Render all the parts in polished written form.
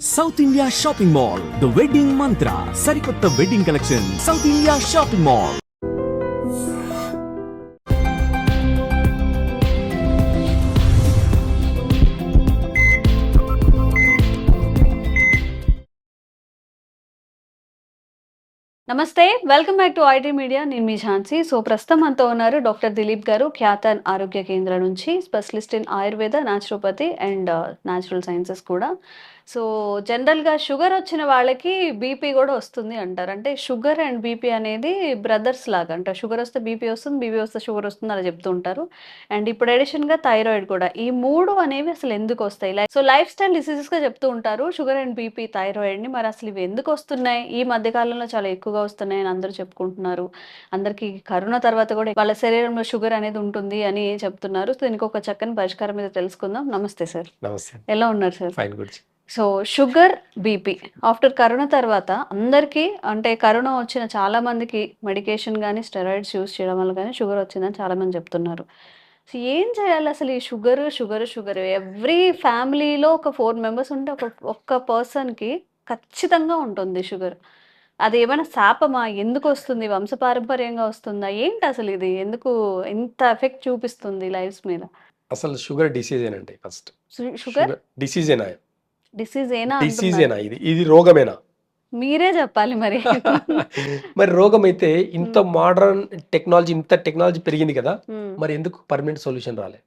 South India shopping mall the wedding Mantra సరికొత్త wedding collection South India shopping mall. నమస్తే, welcome back to IT media. నేను మీ Jhansi. So ప్రస్తుతం మనతో ఉన్నారు డాక్టర్ దిలీప్ గారు, ఖ్యాతన్ ఆరోగ్య కేంద్రం నుంచి, specialist in Ayurveda, naturopathy and natural sciences కూడా. సో జనరల్గా షుగర్ వచ్చిన వాళ్ళకి బీపీ కూడా వస్తుంది అంటారు. అంటే షుగర్ అండ్ బీపీ అనేది బ్రదర్స్ లాగా, అంటే షుగర్ వస్తే బీపీ వస్తుంది, బీపీ వస్తే షుగర్ వస్తుంది అలా చెప్తూ ఉంటారు. అండ్ ఇప్పుడు ఎడిషన్గా థైరాయిడ్ కూడా. ఈ మూడు అనేవి అసలు ఎందుకు వస్తాయి? లైఫ్ స్టైల్ డిసీజెస్గా చెప్తూ ఉంటారు షుగర్ అండ్ బీపీ, థైరాయిడ్ని. మరి అసలు ఇవి ఎందుకు వస్తున్నాయి? ఈ మధ్య కాలంలో చాలా ఎక్కువగా వస్తున్నాయని అందరూ చెప్పుకుంటున్నారు. అందరికీ కరోనా తర్వాత కూడా వాళ్ళ శరీరంలో షుగర్ అనేది ఉంటుంది అని చెప్తున్నారు. సో దీనికి ఒక చక్కని పరిష్కారం మీద తెలుసుకుందాం. నమస్తే సార్. నమస్తే. ఎలా ఉన్నారు sir? Fine good. So sugar, BP after corona తర్వాత అందరికీ, అంటే కరోనా వచ్చిన చాలా మందికి మెడికేషన్ కానీ స్టెరాయిడ్స్ యూస్ చేయడం వల్ల కానీ షుగర్ వచ్చిందని చాలా మంది చెప్తున్నారు. సో ఏం చేయాలి అసలు? ఈ షుగర్ షుగర్ షుగర్ ఎవ్రీ ఫ్యామిలీలో ఒక 4 మెంబర్స్ ఉంటే ఒక్క పర్సన్కి ఖచ్చితంగా ఉంటుంది షుగర్. అది ఏమైనా శాపమా? ఎందుకు వస్తుంది? వంశపారంపర్యంగా వస్తుందా? ఏంటి అసలు ఇది? ఎందుకు ఇంత ఎఫెక్ట్ చూపిస్తుంది లైఫ్స్ మీద? అసలు షుగర్ డిసీజేనండి. ఫస్ట్ షుగర్ డిసీజేనా? డిసీజ్ ఏనా? డిసీజేనా? ఇది రోగమేనా? మీరే చెప్పాలి మరి. మరి రోగం అయితే ఇంత మోడర్న్ టెక్నాలజీ, ఇంత టెక్నాలజీ పెరిగింది కదా, మరి ఎందుకు పర్మనెంట్ సొల్యూషన్ రాలే?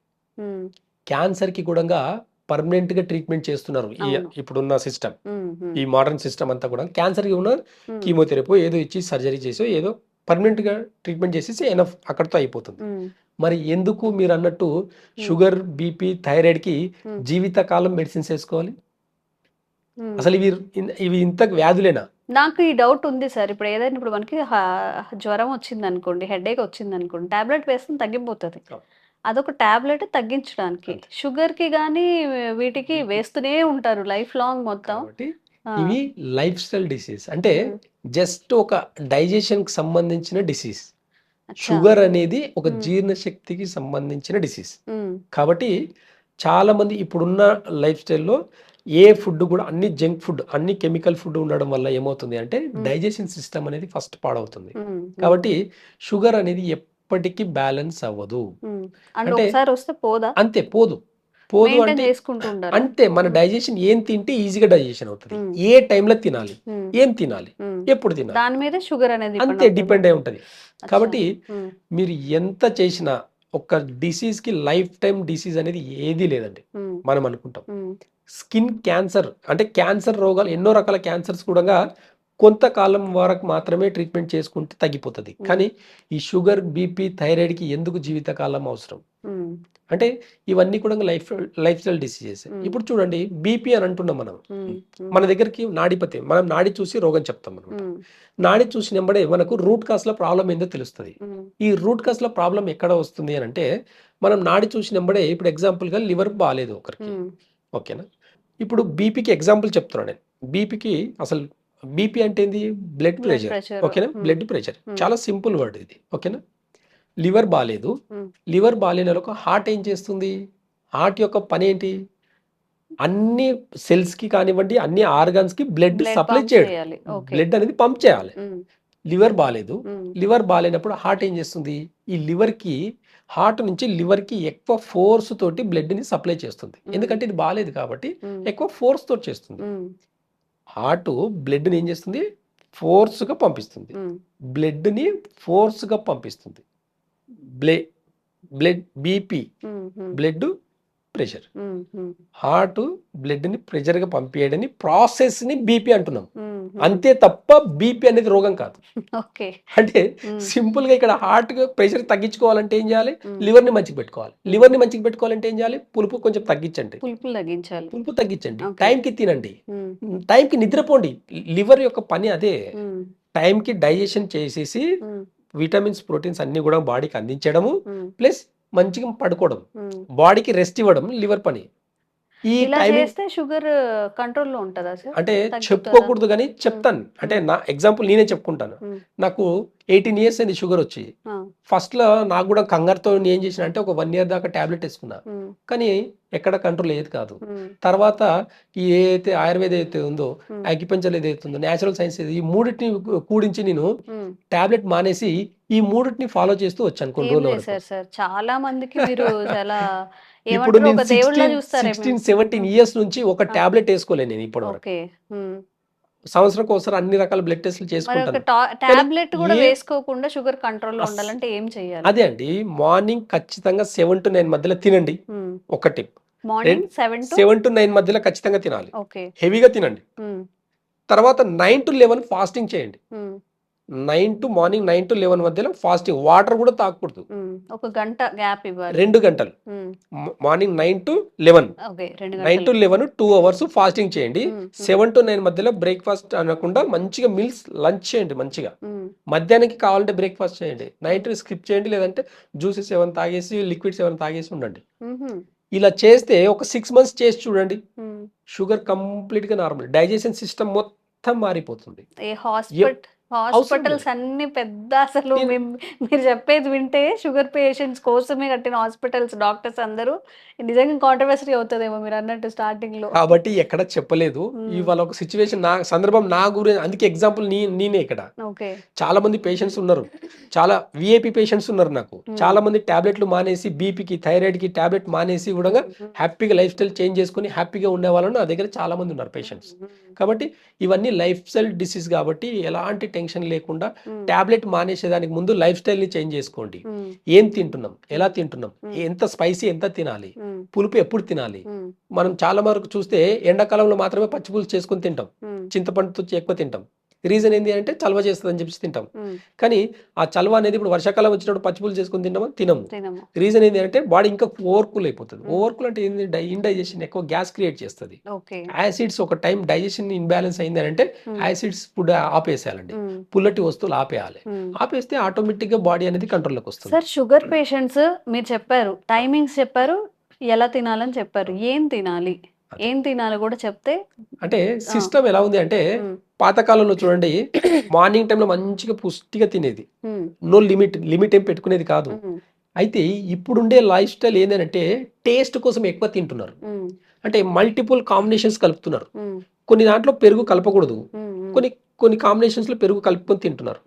క్యాన్సర్ కి కూడా పర్మనెంట్ గా ట్రీట్మెంట్ చేస్తున్నారు ఇప్పుడున్న సిస్టమ్. ఈ మోడర్న్ సిస్టమ్ అంతా కూడా క్యాన్సర్ కి ఉన్న కీమోథెరపీ ఏదో ఇచ్చి సర్జరీ చేసి ఏదో పర్మనెంట్ గా ట్రీట్మెంట్ చేసేసి ఎనఫ్ అక్కడితో అయిపోతుంది. మరి ఎందుకు మీరు అన్నట్టు షుగర్, బీపీ, థైరాయిడ్ కి జీవితకాలం మెడిసిన్స్ వేసుకోవాలి? అసలు ఇవి ఇంత వ్యాధులేనా? నాకు ఈ డౌట్ ఉంది సార్. ఇప్పుడు ఏదైనా, ఇప్పుడు మనకి జ్వరం వచ్చింది అనుకోండి, హెడేక్ వచ్చింది అనుకోండి, టాబ్లెట్ వేస్తే తగ్గిపోతుంది. అదొక టాబ్లెట్ తగ్గించడానికి. షుగర్ కి కానీ వీటికి వేస్తూనే ఉంటారు లైఫ్ లాంగ్ మొత్తం. ఇవి లైఫ్ స్టైల్ డిసీజ్. అంటే జస్ట్ ఒక డైజెషన్ కి సంబంధించిన డిసీజ్. షుగర్ అనేది ఒక జీర్ణ శక్తికి సంబంధించిన డిసీజ్. కాబట్టి చాలా మంది ఇప్పుడున్న లైఫ్ స్టైల్లో ఏ ఫుడ్ కూడా అన్ని జంక్ ఫుడ్, అన్ని కెమికల్ ఫుడ్ ఉండడం వల్ల ఏమవుతుంది అంటే డైజెషన్ సిస్టమ్ అనేది ఫస్ట్ పాడవుతుంది. కాబట్టి షుగర్ అనేది ఎప్పటికీ బ్యాలెన్స్ అవ్వదు. అంటే అంతే పోదు అంటే అంతే మన డైజెషన్ ఏం తింటే ఈజీగా డైజెషన్ అవుతుంది, ఏ టైంలో తినాలి, ఏం తినాలి, ఎప్పుడు తినాలి, దాని మీద షుగర్ అనేది అంతే డిపెండ్ అయి ఉంటది. కాబట్టి మీరు ఎంత చేసినా ఒక డిసీజ్ కి లైఫ్ టైం డిసీజ్ అనేది ఏది లేదండి. మనం అనుకుంటాం స్కిన్ క్యాన్సర్, అంటే క్యాన్సర్ రోగాలు, ఎన్నో రకాల క్యాన్సర్స్ కూడా కొంతకాలం వరకు మాత్రమే ట్రీట్మెంట్ చేసుకుంటే తగ్గిపోతుంది. కానీ ఈ షుగర్, బీపీ, థైరాయిడ్కి ఎందుకు జీవితకాలం అవసరం అంటే ఇవన్నీ కూడా లైఫ్ స్టైల్ డిసీజెస్. ఇప్పుడు చూడండి, బీపీ అని అంటున్నాం మనం. మన దగ్గరికి నాడిపతి, మనం నాడి చూసి రోగం చెప్తాం అనమాట. నాడి చూసినప్పుడే మనకు రూట్ కాస్ లో ప్రాబ్లం ఏందో తెలుస్తుంది. ఈ రూట్ కాస్ లో ప్రాబ్లం ఎక్కడ వస్తుంది అని అంటే, మనం నాడి చూసినప్పుడే, ఇప్పుడు ఎగ్జాంపుల్ గా లివర్ బాగాలేదు ఒకరికి, ఓకేనా. ఇప్పుడు బీపీకి ఎగ్జాంపుల్ చెప్తున్నాను నేను. బీపీకి అసలు బీపీ అంటే ఏంది? బ్లడ్ ప్రెషర్, ఓకేనా. బ్లడ్ ప్రెషర్ చాలా సింపుల్ వర్డ్ ఇది, ఓకేనా. లివర్ బాగాలేదు, లివర్ బాగాలేని ఒక హార్ట్ ఏం చేస్తుంది? హార్ట్ యొక్క పని ఏంటి? అన్ని సెల్స్ కి కానివ్వండి, అన్ని ఆర్గాన్స్ కి బ్లడ్ సప్లై చేయడం, బ్లడ్ అనేది పంప్ చేయాలి. లివర్ బాగాలేదు, లివర్ బాగాలేనప్పుడు హార్ట్ ఏం చేస్తుంది? ఈ లివర్ కి, హార్ట్ నుంచి లివర్ కి ఎక్కువ ఫోర్స్ తోటి బ్లడ్ ని సప్లై చేస్తుంది. ఎందుకంటే ఇది బాగాలేదు కాబట్టి ఎక్కువ ఫోర్స్ తోటి చేస్తుంది. హార్ట్ బ్లడ్ ని ఏం చేస్తుంది? ఫోర్స్ గా పంపిస్తుంది. బ్లడ్ ని ఫోర్స్ గా పంపిస్తుంది. Blood BP, blood pressure. Heart blood ని ప్రెషర్ గా పంపించడని ప్రాసెస్ ని బీపీ అంటున్నాం. అంతే తప్ప బీపీ అనేది రోగం కాదు. అంటే సింపుల్ గా ఇక్కడ హార్ట్ ప్రెషర్ తగ్గించుకోవాలంటే ఏం చేయాలి? లివర్ ని మంచిగా పెట్టుకోవాలి. లివర్ ని మంచిగా పెట్టుకోవాలంటే ఏం చేయాలి? పులుపు కొంచెం తగ్గించండి, పులుపు తగ్గించండి, టైంకి తినండి, టైంకి నిద్రపోండి. లివర్ యొక్క పని అదే. టైంకి డైజెషన్ చేసేసి విటమిన్స్, ప్రోటీన్స్ అన్ని కూడా బాడీకి అందించడము, ప్లస్ మంచిగా పడుకోవడం, బాడీకి రెస్ట్ ఇవ్వడం లివర్ పని. ఈ షుగర్ కంట్రోల్లో ఉంటుందా సార్? అంటే చెప్పుకోకూడదు కానీ చెప్తాను. అంటే నా ఎగ్జాంపుల్ నేనే చెప్పుకుంటాను. నాకు 18 years అయింది షుగర్ వచ్చి. ఫస్ట్ లో నాకు కూడా కంగారుతో ఏం చేసిన అంటే ఒక 1 year దాకా టాబ్లెట్ వేసుకున్నా. కానీ ఎక్కడ కంట్రోల్ ఏది కాదు. తర్వాత ఈ ఏదైతే ఆయుర్వేద అయితే ఉందో, అక్యుపంచర్ ఏదైతే ఉందో, న్యాచురల్ సైన్స్ ఈ మూడింటిని కూడించి నేను టాబ్లెట్ మానేసి ఈ మూడింటిని ఫాలో చేస్తూ వచ్చాను కొన్ని ఏం రోజుల వరకు. చేశారు సార్? చాలా మందికి మీరు చాలా ఇప్పుడు ఏమంటారు, నేను ఒక దేవుళ్ళ చూస్తారేమో. 16-17 ఇయర్స్ నుంచి ఒక టాబ్లెట్ వేసుకోలేను నేను ఇప్పటి వరకు. ఓకే. సంవత్సరం ఒకసారి అన్ని రకాల బ్లడ్ టెస్ట్లు మరి ఒక చేసుకుంటాను. టాబ్లెట్ కూడా ఏ- వేసుకోకుండా షుగర్ కంట్రోల్లో ఉండాలంటే ఏం చేయాలి? అదే అండి, మార్నింగ్ ఖచ్చితంగా 7 to 9 మధ్యలో తినండి. ఒక టిప్, మార్నింగ్ 7 to 7 to 9 మధ్యలో ఖచ్చితంగా తినాలి. ఓకే. హెవీగా తినండి. తర్వాత 9 to 11 ఫాస్టింగ్ చేయండి. 9 to 11 మధ్యలో ఫాస్టింగ్. వాటర్ కూడా తాగకూడదు. ఒక గంట గ్యాప్ ఇవ్వాలి. 2 గంటలు. మార్నింగ్ 9 to 11, ఓకే, 2 9 to గంటలు. 11 2 అవర్స్ ఫాస్టింగ్ చేయండి. 7 to 9 మధ్యలో బ్రేక్ఫాస్ట్ అనకుండా మంచిగా మీల్స్ లంచ్ చేయండి. మంచిగా మధ్యాహ్నానికి కావాలంటే బ్రేక్ఫాస్ట్ చేయండి. నైట్ స్కిప్ చేయండి, లేదంటే జ్యూసెస్ ఏమైనా తాగేసి లిక్విడ్స్ ఏమైనా తాగేసి ఉండండి. ఇలా చేస్తే ఒక 6 months చేసి చూడండి, షుగర్ కంప్లీట్ గా నార్మల్, డైజెషన్ సిస్టమ్ మొత్తం మారిపోతుంది. హాస్పిటల్స్ అన్ని పెద్ద, అసలు మీరు చెప్పేది వింటే షుగర్ పేషెంట్స్ కోసమే కట్టిన హాస్పిటల్స్, డాక్టర్స్ అందరూ నిజంగా కాంట్రవర్సరీ అవుతుందేమో మీరు అన్నట్టు స్టార్టింగ్ లో. కాబట్టి ఎక్కడ చెప్పలేదు. ఇవాళ ఒక సిచ్యువేషన్, నా సందర్భం నా గురించి, అందుకే ఎగ్జాంపుల్ నేనే ఇక్కడ. ఓకే. చాలా మంది పేషెంట్స్ ఉన్నారు, చాలా విఐపి పేషెంట్స్ ఉన్నారు నాకు. చాలా మంది టాబ్లెట్లు మానేసి, బీపీకి థైరాయిడ్ కి టాబ్లెట్ మానేసి కూడా హ్యాపీగా లైఫ్ స్టైల్ చేంజ్ చేసుకుని హ్యాపీగా ఉండే వాళ్ళు నా దగ్గర చాలా మంది ఉన్నారు పేషెంట్స్. కాబట్టి ఇవన్నీ లైఫ్ స్టైల్ డిసీజ్ కాబట్టి ఎలాంటి టెన్షన్ లేకుండా టాబ్లెట్ మానేసేదానికి ముందు లైఫ్ స్టైల్ ని చేంజ్ చేసుకోండి. ఏం తింటున్నాం, ఎలా తింటున్నాం, ఎంత స్పైసీ ఎంత తినాలి, పులుపు ఎప్పుడు తినాలి. మనం చాలా వరకు చూస్తే ఎండాకాలంలో మాత్రమే పచ్చి పులుసు చేసుకుని తింటాం, చింతపండుతో ఎక్కువ తింటాం. రీజన్ ఏంటి అంటే చలవ చేస్తుంది అని చెప్పి తింటాం. కానీ ఆ చలవ అనేది ఇప్పుడు వర్షాకాలం వచ్చినప్పుడు పచ్చి పులుసు చేసుకుని తినము. రీజన్ ఏంటి అంటే బాడీ ఇంకా ఓవర్కూల్ అయిపోతుంది. ఓవర్కూల్ అంటే ఏంటి, ఇండైజెషన్, ఎక్కువ గ్యాస్ క్రియేట్ చేస్తుంది. యాసిడ్స్ ఒక టైం డైజెషన్ ఇన్బ్యాలెన్స్ అయింది అంటే యాసిడ్స్ ఫుడ్ ఆపేసేయాలండి, పుల్లటి వస్తువులు ఆపేయాలి. ఆపేస్తే ఆటోమేటిక్ గా బాడీ అనేది కంట్రోల్లోకి వస్తుంది. సార్, షుగర్ పేషెంట్స్ మీరు చెప్పారు, టైమింగ్స్ చెప్పారు, ఎలా తినాలని చెప్పారు, ఏం తినాలి, ఏం తినాలి కూడా చెప్తే. అంటే సిస్టమ్ ఎలా ఉంది అంటే, పాతకాలంలో చూడండి, మార్నింగ్ టైంలో మంచిగా పుష్టిగా తినేది, నో లిమిట్ ఏం పెట్టుకునేది కాదు. అయితే ఇప్పుడుండే లైఫ్ స్టైల్ ఏంటంటే టేస్ట్ కోసం ఎక్కువ తింటున్నారు. అంటే మల్టిపుల్ కాంబినేషన్స్ కలుపుతున్నారు. కొన్ని దాంట్లో పెరుగు కలపకూడదు, కొన్ని కాంబినేషన్స్ లో పెరుగు కలుపుకొని తింటున్నారు.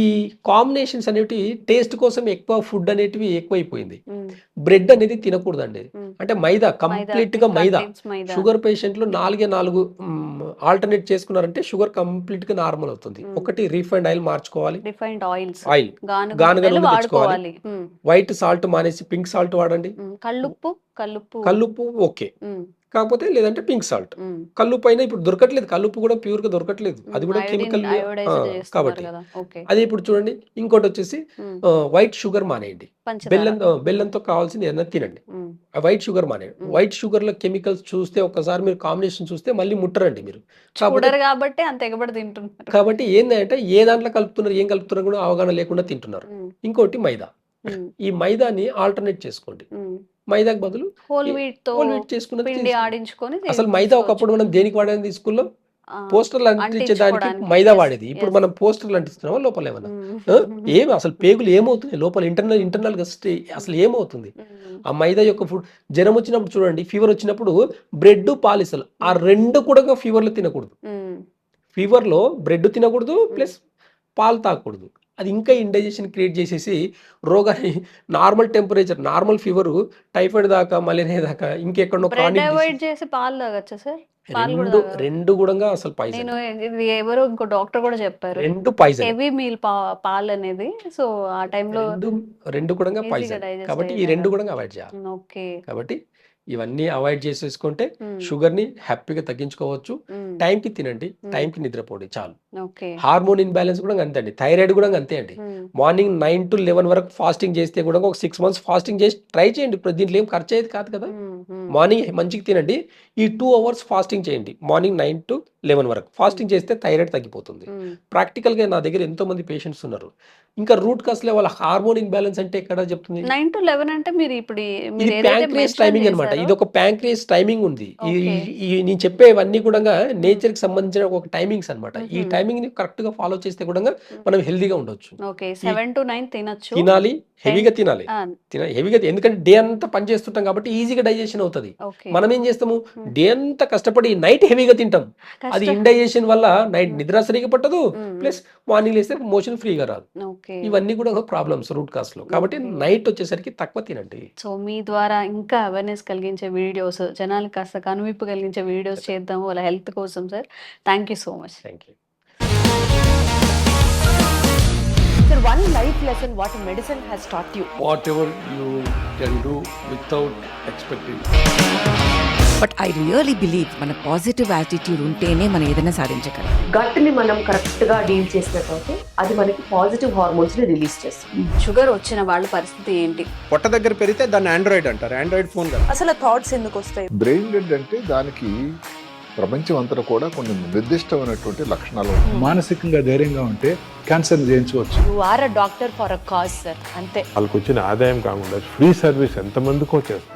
ఈ కాంబినేషన్స్ అనేవి టేస్ట్ కోసం ఎక్కువ ఫుడ్ అనేటివి ఎక్కువైపోయింది. బ్రెడ్ అనేది తినకూడదండి. అంటే మైదా, కంప్లీట్ గా మైదా. షుగర్ పేషెంట్లు 4 ఆల్టర్నేట్ చేసుకున్నారంటే షుగర్ కంప్లీట్ గా నార్మల్ అవుతుంది. ఒకటి రీఫైండ్ ఆయిల్ మార్చుకోవాలి, ఆయిల్ గానుగ నూనె తెచ్చుకోవాలి, వైట్ సాల్ట్ మానేసి పింక్ సాల్ట్ వాడండి. కల్లుప్పు ఓకే, కాకపోతే లేదంటే పింక్ సాల్ట్. కల్లుప్పు అయినా ఇప్పుడు దొరకట్లేదు, కల్లుప్పు కూడా ప్యూర్ గా దొరకట్లేదు, అది కూడా కెమికల్ కాబట్టి. అది ఇప్పుడు చూడండి. ఇంకోటి వచ్చేసి వైట్ షుగర్ మానేయండి, బెల్లంతో కావాల్సింది ఏదైనా తినండి. వైట్ షుగర్ మానేయండి. వైట్ షుగర్ లో కెమికల్స్ చూస్తే ఒక్కసారి మీరు కాంబినేషన్ చూస్తే మళ్ళీ ముట్టరండి మీరు. కాబట్టి ఏంటంటే ఏ దాంట్లో కలుపుతున్నారు, ఏం కలుపుతున్నారు కూడా అవగాహన లేకుండా తింటున్నారు. ఇంకోటి మైదా. ఈ మైదాని ఆల్టర్నేట్ చేసుకోండి. మైదాకు బదులు హోల్ వీట్ చేసుకున్నది. అసలు మైదా ఒకప్పుడు మనం దేనికి వాడేది స్కూల్లో, పోస్టర్లు అంటించేదానికి మైదా వాడేది. ఇప్పుడు మనం పోస్టర్లు అంటిస్తున్నామా లోపల ఏమన్నా? ఏమి అసలు పేగులు ఏమవుతుంది లోపల, ఇంటర్నల్ గా అసలు ఏమవుతుంది? ఆ మైదా యొక్క ఫుడ్. జ్వరం వచ్చినప్పుడు చూడండి, ఫీవర్ వచ్చినప్పుడు బ్రెడ్ పాలిసలు, ఆ రెండు కూడా ఫీవర్ లో తినకూడదు. ఫీవర్ లో బ్రెడ్ తినకూడదు, ప్లస్ పాలు తాగకూడదు. అది ఇంకా ఇండైజెషన్ క్రియేట్ చేసేసి రోగాన్ని, normal temperature, normal fever, typhoid దాకా, మలేరియా దాకా, ఇంకెక్కడో రెండు కూడా అసలు పాయిజన్. ఎవరో ఇంకో డాక్టర్ కూడా చెప్పారు, రెండు పాయిజన్, హెవీ మీల్ పాలు అనేది. సో ఆ టైంలో రెండు కూడా పాయిజన్. కాబట్టి ఈ రెండు కూడా అవాయిడ్ చేయాలి. ఓకే. కాబట్టి ఇవన్నీ అవాయిడ్ చేసేసుకుంటే షుగర్ ని హ్యాపీగా తగ్గించుకోవచ్చు. టైంకి తినండి, టైంకి నిద్రపోండి చాలు. హార్మోన్ ఇన్బ్యాలెన్స్ కూడా అంతే అండి, థైరాయిడ్ కూడా అంతే అండి. మార్నింగ్ 9 to 11 వరకు ఫాస్టింగ్ చేస్తే కూడా ఒక 6 months ఫాస్టింగ్ చేసి ట్రై చేయండి. ఇప్పుడు దీంట్లో ఏం ఖర్చు అయ్యేది కాదు కదా. మార్నింగ్ మంచిగా తినండి, ఈ 2 hours ఫాస్టింగ్ చేయండి. మార్నింగ్ 9 to 11 వరకు ఫాస్టింగ్ చేస్తే థైరాయిడ్ తగ్గిపోతుంది. ప్రాక్టికల్ గా నా దగ్గర ఎంతో మంది పేషెంట్స్ ఉన్నారు. ఇంకా రూట్ కాస్ వాళ్ళ హార్మోన్ ఇన్బ్యాలెన్స్ అంటే ఎక్కడ చెప్తుంది? 9 to 11 అంటే మీరు ఇప్పుడు ఇది ప్యాంక్రియాస్ టైమింగ్ అనమాట. ఇది ఒక ప్యాంక్రియాస్ టైమింగ్ ఉంది. నేను చెప్పేవన్నీ కూడా నేచర్ కి సంబంధించిన ఒక టైమింగ్స్ అనమాట. ఈ టైమింగ్ ని కరెక్ట్ గా ఫాలో చేస్తే కూడా మనం హెల్దీగా ఉండొచ్చు. 7 to 9 తినాలి, హెవీగా తినాలి. హెవీగా, ఎందుకంటే డే అంతా పని చేస్తుంటాం కాబట్టి ఈజీగా డైజెషన్ ఇండైజెషన్ అవుతుంది. ఓకే. మనం ఏం చేస్తాము, డే అంతా కష్టపడి నైట్ హెవీగా తింటాం, అది ఇండైజెషన్ వల్ల నైట్ నిద్ర సరిగా పట్టదు, ప్లస్ మార్నింగ్ లేస్తే మోషన్ ఫ్రీగా రాదు. ఓకే. ఇవన్నీ కూడా ఒక ప్రాబ్లమ్స్ రూట్ కాస్ లో. కాబట్టి నైట్ వచ్చేసరికి తక్కువ తినండి. సో మీ ద్వారా ఇంకా అవేర్నెస్ కలిగించే వీడియోస్, జనాలకు కాస్త కనువిప్పు కలిగించే వీడియోస్ చేద్దాము వాళ్ళ హెల్త్ కోసం sir. Thank you so much. Thank you. Sir, one life lesson what medicine has taught you. whatever you can do without expecting. But I really believe మన పాజిటివ్ యాటిట్యూడ్ ఉంటేనే మనం ఏదైనా సాధించగలం. గట్ని మనం కరెక్ట్ గా డీల్ చేసినట్లయితే అది మనకి పాజిటివ్ హార్మోన్స్ ని రిలీజ్ చేస్తుంది. షుగర్ వచ్చిన వాళ్ళ పరిస్థితి ఏంటి? పొట్ట దగ్గర పెరిగితే దాన్ని ఆండ్రాయిడ్ అంటారు, ఆండ్రాయిడ్ ఫోన్ కాదు. అసలు థాట్స్ ఎందుకు వస్తాయి? బ్రెయిన్ డెడ్ అంటే దానికి ప్రపంచం అంతా కూడా కొన్ని నిర్దిష్టమైనటువంటి లక్షణాలు ఉంటాయి. మానసికంగా ధైర్యంగా ఉంటే క్యాన్సర్ జయించవచ్చు. You are a doctor for a cause sir, అంతే. వాళ్ళకి వచ్చిన ఆదాయం కాకుండా ఫ్రీ సర్వీస్ ఎంతమందికో చేస్తుంది.